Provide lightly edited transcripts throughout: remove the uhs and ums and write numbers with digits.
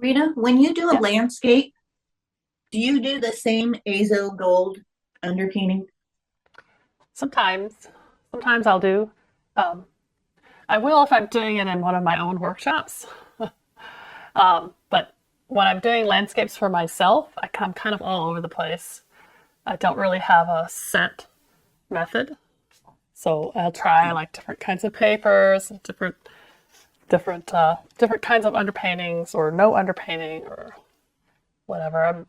Rita, when you do a Yeah, landscape, do you do the same azo gold underpainting? sometimes. Sometimes I'll do. Um, I will if I'm doing it in one of my own workshops. But when I'm doing landscapes for myself, I'm kind of all over the place. I don't really have a set method. So I'll try like different kinds of papers, different kinds of underpaintings or no underpainting or whatever.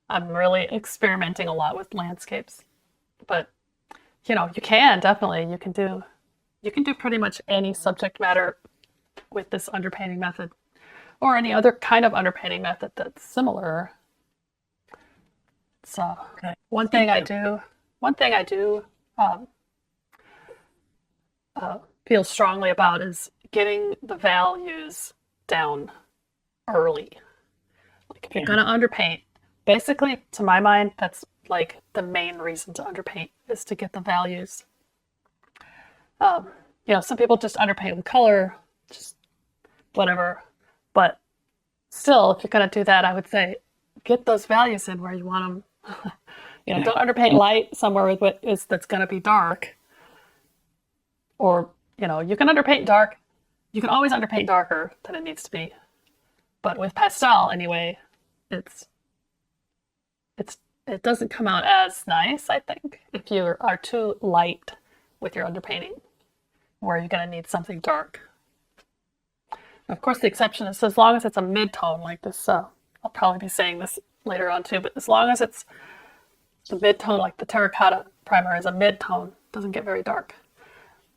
I'm really experimenting a lot with landscapes. But you can definitely you can do pretty much any subject matter with this underpainting method or any other kind of underpainting method that's similar. So Okay. one thing I do, one thing I do um, feel strongly about is getting the values down early. Like if you're Yeah. gonna underpaint, basically to my mind, that's like the main reason to underpaint is to get the values. Um, some people just underpaint with color, just whatever. But still, if you're gonna do that, I would say get those values in where you want them. Okay. Don't underpaint light somewhere with what is that's gonna be dark. Or, you can underpaint dark. You can always underpaint darker than it needs to be. But with pastel, anyway, it's it's it doesn't come out as nice, I think, if you are too light with your underpainting, where you're gonna need something dark. Of course, the exception is as long as it's a mid-tone like this. I'll probably be saying this later on too, but as long as it's the mid-tone, like the terracotta primer is a mid-tone, doesn't get very dark.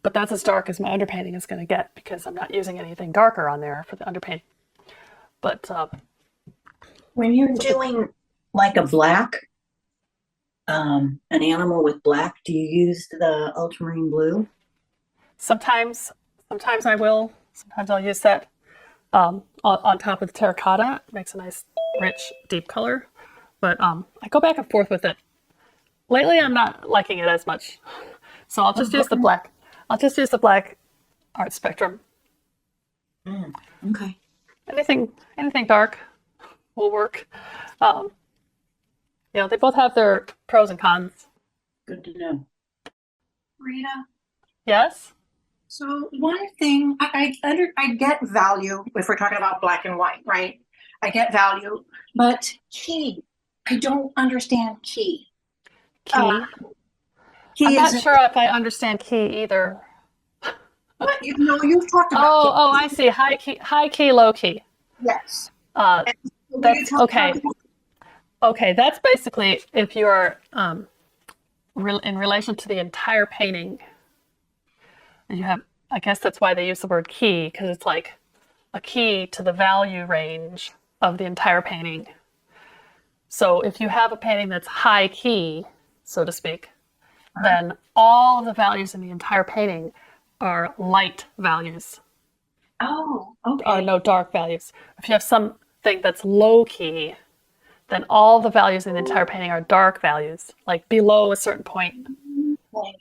But that's as dark as my underpainting is going to get because I'm not using anything darker on there for the underpainting. But When you're so doing like a black, an animal with black, do you use the ultramarine blue? sometimes, sometimes I will. Sometimes I'll use that on top of the terracotta. It makes a nice, rich, deep color. But I go back and forth with it. Lately, I'm not liking it as much, so I'll just use the Okay. black. I'll just use the black art spectrum. Mm, okay. Anything dark will work. Um, they both have their pros and cons. Good to know. Rita. Yes. So one thing I get value if we're talking about black and white, right? I get value, but key, I don't understand key. Uh, Key. I'm Key not is sure if I understand key either. what you know. You've talked about key. Oh, I see. High key, low key. Yes. Uh, And so will you that's tell me how okay. to do Okay, that's basically if you're in relation to the entire painting, and you have. I guess that's why they use the word key because it's like a key to the value range of the entire painting. So if you have a painting that's high key, so to speak, then all of the values in the entire painting are light values. Oh, Are okay. no dark values. If you have something that's low key, then all the values in the entire painting are dark values, like below a certain point. Okay.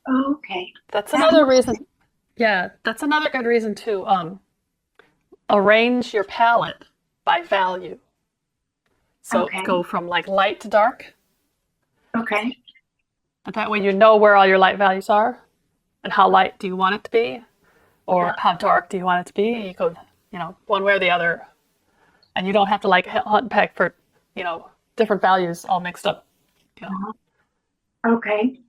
Okay. That's That another makes reason. Yeah, that's another good reason to arrange your palette by value. So okay. go from like light to dark, Okay. and that way you know where all your light values are and how light do you want it to be, or Yeah. how dark do you want it to be. You go, one way or the other, and you don't have to like hunt and peck for, different values all mixed up. You know. Uh-huh. Okay.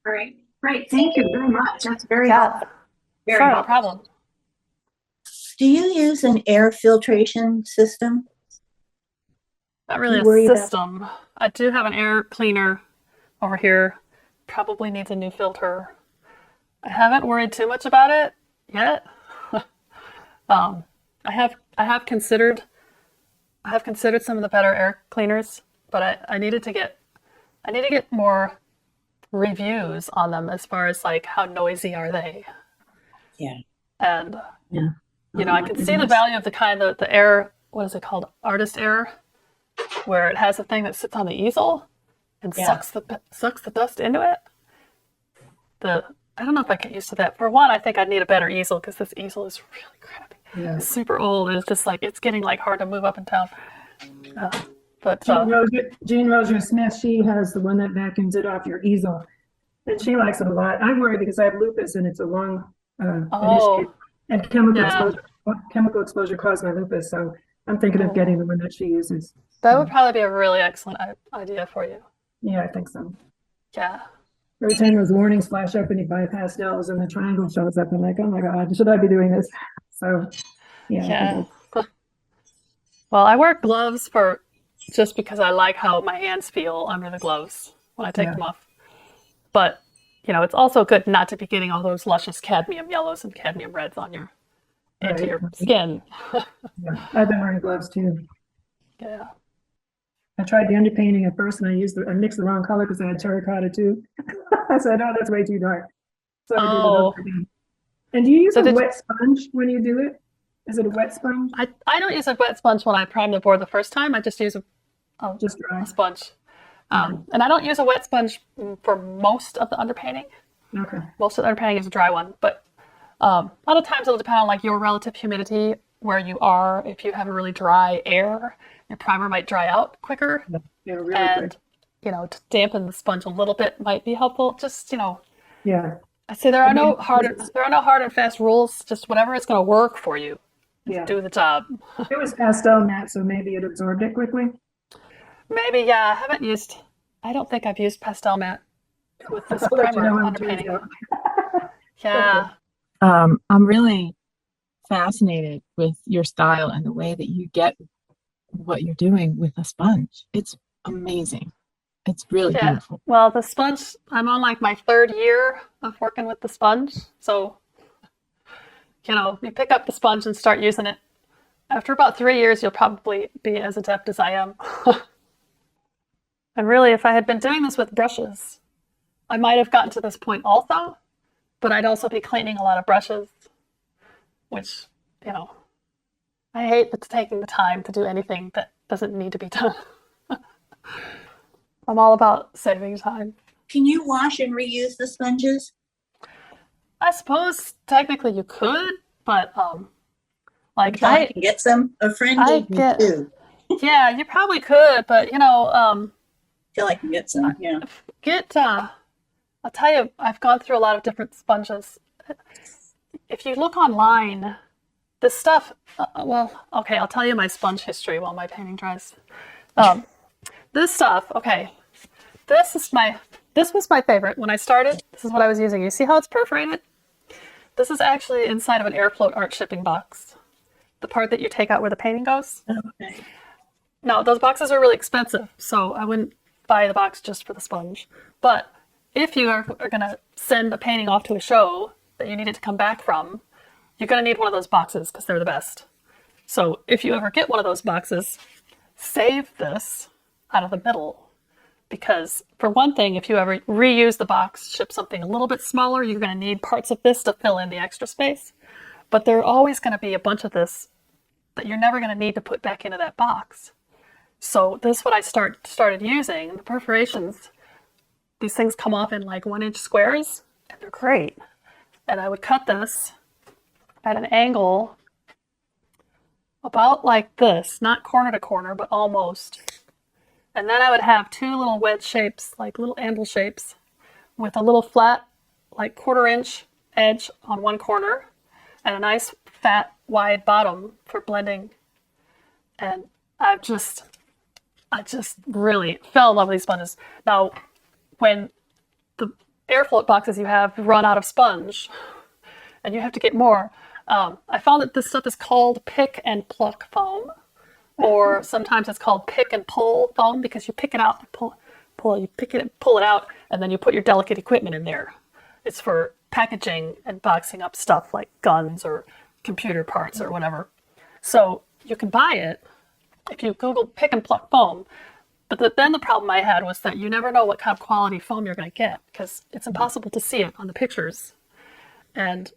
All right. Great. Thank you very much. That's very Yeah, helpful. Very sure, no helpful. problem. Do you use an air filtration system? Not Do really you a worry about? system. I do have an air cleaner over here. Probably needs a new filter. I haven't worried too much about it yet. I have considered some of the better air cleaners, but I need to get more reviews on them as far as like how noisy are they. Yeah. And Yeah. I can see the value of the kind of the air, what is it called? Artist air, where it has a thing that sits on the easel and Yeah. sucks the dust into it. I don't know if I get used to that. For one, I think I'd need a better easel because this easel is really crappy. Yeah. super old, and it's just like it's getting like hard to move up and down. But Jean Roger Smith, she has the one that vacuums it off your easel, and she likes it a lot. I worry because I have lupus and it's a long an issue, oh and yeah, chemical exposure caused my lupus. So I'm thinking of oh, getting the one that she uses. that would probably be a really excellent idea for you. Yeah, I think so. Yeah, Every time those warnings flash up and you buy pastels and the triangle shows up, I'm like, oh my God, should I be doing this? So yeah, I think yeah. Well, I wear gloves for just because I like how my hands feel under the gloves when I take yeah, them off. But it's also good not to be getting all those luscious cadmium yellows and cadmium reds on your into right. your skin. Yeah. I've been wearing gloves too. Yeah. I tried the underpainting at first and I mixed the wrong color because I had terracotta too. I said, oh, that's way too dark. So I did it over Oh, again. And do you use so a did wet sponge when you do it? Is it a wet sponge? I don't use a wet sponge when I prime the board the first time. I just use a, Just dry? a sponge. Okay. And I don't use a wet sponge for most of the underpainting. Okay. Most of the underpainting is a dry one, but a lot of times it'll depend on like your relative humidity where you are. If you have a really dry air, your primer might dry out quicker. Yeah, really And quick. to dampen the sponge a little bit might be helpful. Just Yeah. I say I mean, there are no hard and fast rules. Just whatever is going to work for you, yeah. do the job. It was pastel matte, so maybe it absorbed it quickly. Maybe, yeah. I don't think I've used pastel matte with this I'll let you know primer when it turns underpainting. out. Yeah, I'm really fascinated with your style and the way that you get what you're doing with a sponge. It's amazing. It's really yeah. beautiful. Well, the sponge, I'm on like my third year of working with the sponge. So, you pick up the sponge and start using it. After about 3 years, you'll probably be as adept as I am. And really, if I had been doing this with brushes, I might have gotten to this point also, but I'd also be cleaning a lot of brushes, which, I hate taking the time to do anything that doesn't need to be done. I'm all about saving time. Can you wash and reuse the sponges? I suppose technically you could, but like I can get some. A friend I gave me get, two. yeah, you probably could, but Feel I can get some. Yeah. get I'll tell you, I've gone through a lot of different sponges. If you look online, this stuff, well, okay, I'll tell you my sponge history while my painting dries. This stuff, okay, this was my favorite when I started. This is what I was using. You see how it's perforated? This is actually inside of an Airfloat art shipping box. The part that you take out where the painting goes. Okay. No, those boxes are really expensive, so I wouldn't buy the box just for the sponge. But if you are going to send a painting off to a show that you need it to come back from, you're going to need one of those boxes because they're the best. So if you ever get one of those boxes, save this out of the middle. Because for one thing, if you ever reuse the box, ship something a little bit smaller, you're going to need parts of this to fill in the extra space. But there are always going to be a bunch of this that you're never going to need to put back into that box. So this is what I started using. The perforations, these things come off in like 1-inch squares, and they're great. And I would cut this at an angle about like this, not corner to corner, but almost. And then I would have two little wedge shapes, like little anvil shapes, with a little flat, like 1/4-inch edge on one corner, and a nice fat, wide bottom for blending. And I just really fell in love with these sponges. Now, when the Airfloat boxes you have run out of sponge, and you have to get more, I found that this stuff is called pick and pluck foam, or sometimes it's called pick and pull foam because you pick it out, you pick it and pull it out, and then you put your delicate equipment in there. It's for packaging and boxing up stuff like guns or computer parts or whatever. So you can buy it if you Google pick and pluck foam. But then the problem I had was that you never know what kind of quality foam you're going to get because it's impossible to see it on the pictures. And,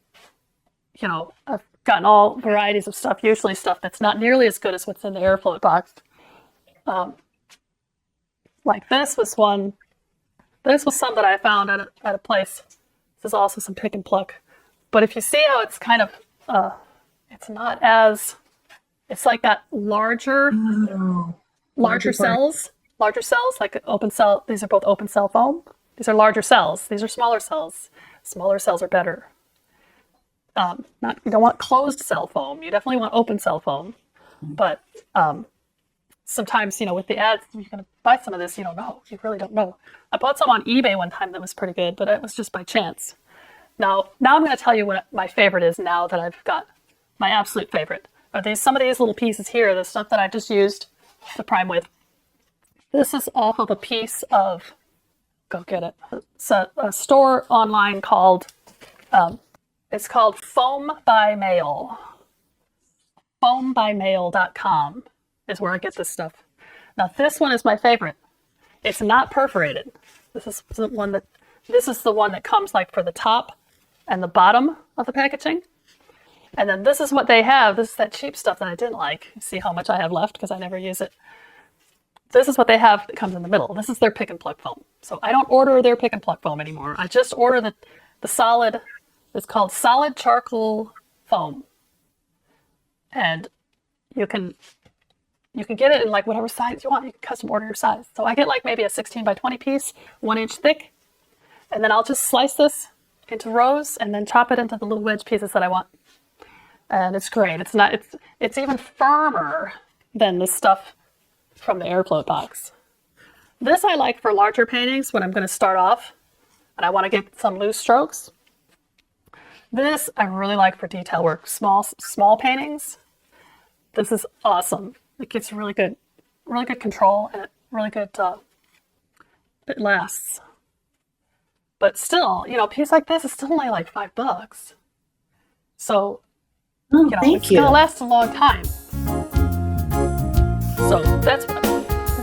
I've gotten all varieties of stuff, usually stuff that's not nearly as good as what's in the Airfloat box. Like this was some that I found at a place. This is also some pick and pluck. But if you see how it's kind of It's not as, it's like got larger Oh, larger larger part. cells, like open cell. These are both open cell foam. These are larger cells. These are smaller cells. Smaller cells are better. Not you don't want closed cell foam. You definitely want open cell foam. But sometimes, with the ads, you're gonna buy some of this. You don't know. You really don't know. I bought some on eBay one time that was pretty good, but it was just by chance. Now I'm going to tell you what my favorite is. Now that I've got my absolute favorite are some of these little pieces here. The stuff that I just used to prime with. This is off of a piece of, go get it. It's a store online called, it's called Foam by Mail. Foambymail.com is where I get this stuff. Now this one is my favorite. It's not perforated. This is the one that comes like for the top and the bottom of the packaging. And then this is what they have. This is that cheap stuff that I didn't like. See how much I have left because I never use it. This is what they have that comes in the middle. This is their pick and pluck foam. So I don't order their pick and pluck foam anymore. I just order the solid, it's called solid charcoal foam. And you can get it in like whatever size you want. You can custom order your size. So I get like maybe a 16 by 20 piece, 1 inch thick. And then I'll just slice this into rows and then chop it into the little wedge pieces that I want. And it's great. It's even firmer than the stuff from the airfloat box. This I like for larger paintings when I'm going to start off and I want to get some loose strokes. This I really like for detail work, small paintings. This is awesome. It gives really good control and really good. It lasts. But still, a piece like this is still only like $5. So, Oh, thank it's you. gonna last a long time. So that's my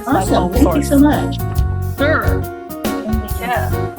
Awesome. foam Thank you source. so much. Sure. Yeah.